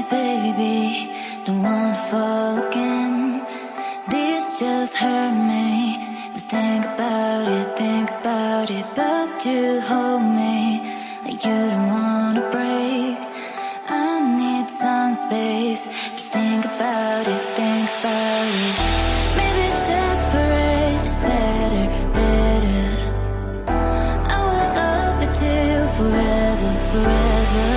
baby, don't wanna fall again. This just hurt me. Just think about it, but you hold me like you don't wanna break. I need some space. Just think about it, maybe separate is better, better. I will love you till forever, forever.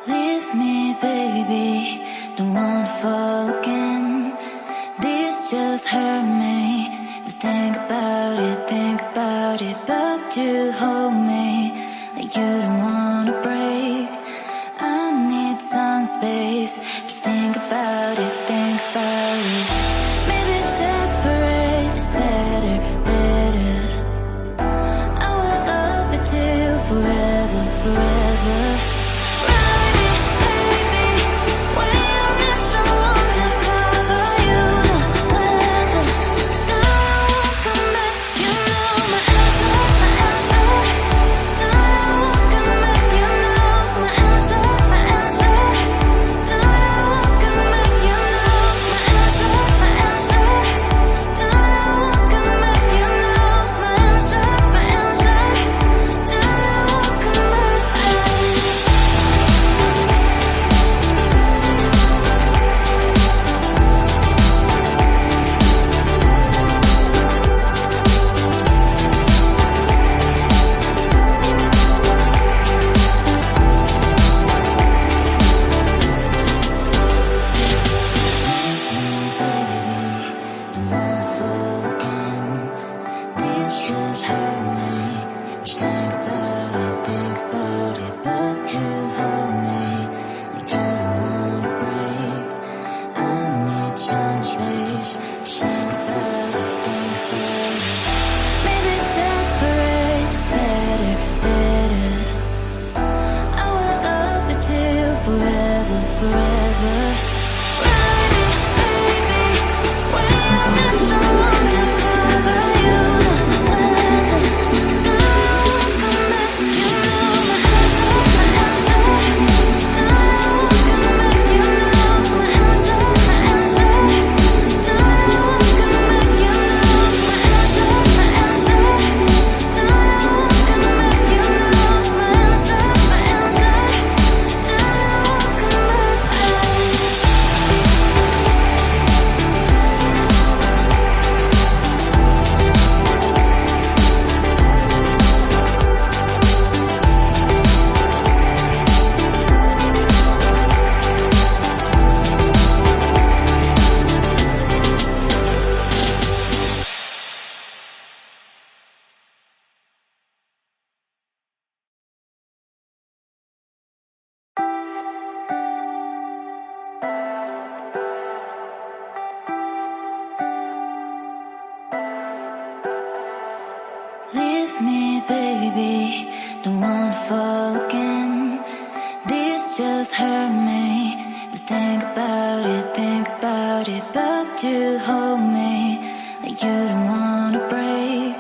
Leave me, baby, don't wanna fall again. This just hurt me. Just think about it, but you hold me like you don't wanna break. I need some space. Just think about it, maybe separate is better, better. I will love you till forever, forever. baby, don't wanna fall again. This just hurt me. Just think about it, but you hold me like you don't wanna break.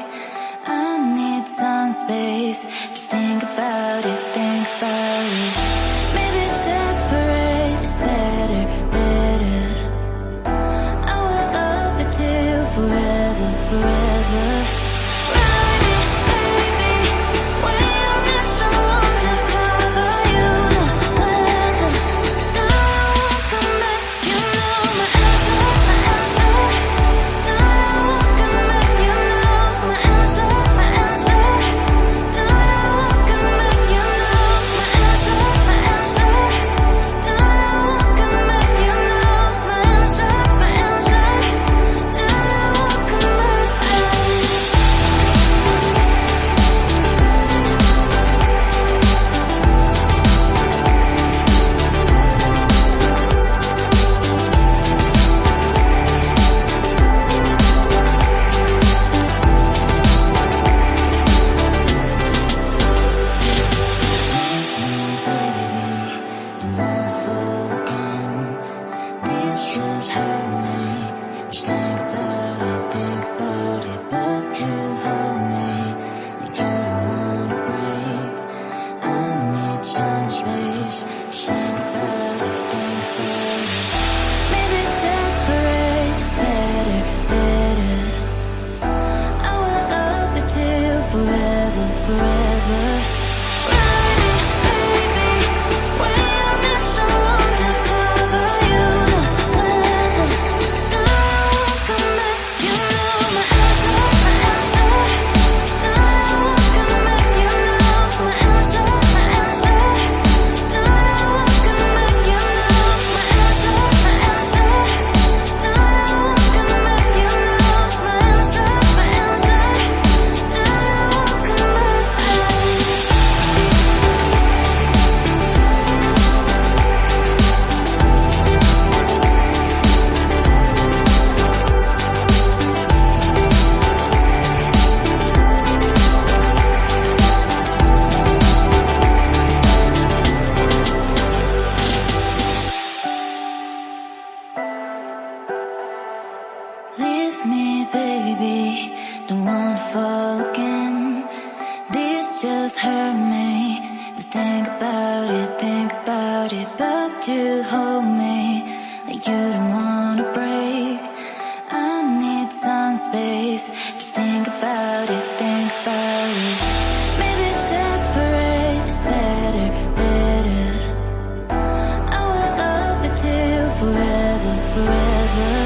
I need some space. Just think about it, maybe separate is better, better. I will love you till forever, forever. Leave me, baby, don't wanna fall again. This just hurt me. Just think about it, but you hold me like you don't wanna break. I need some space. Just think about it, maybe separate is better, better. I will love you till forever, forever.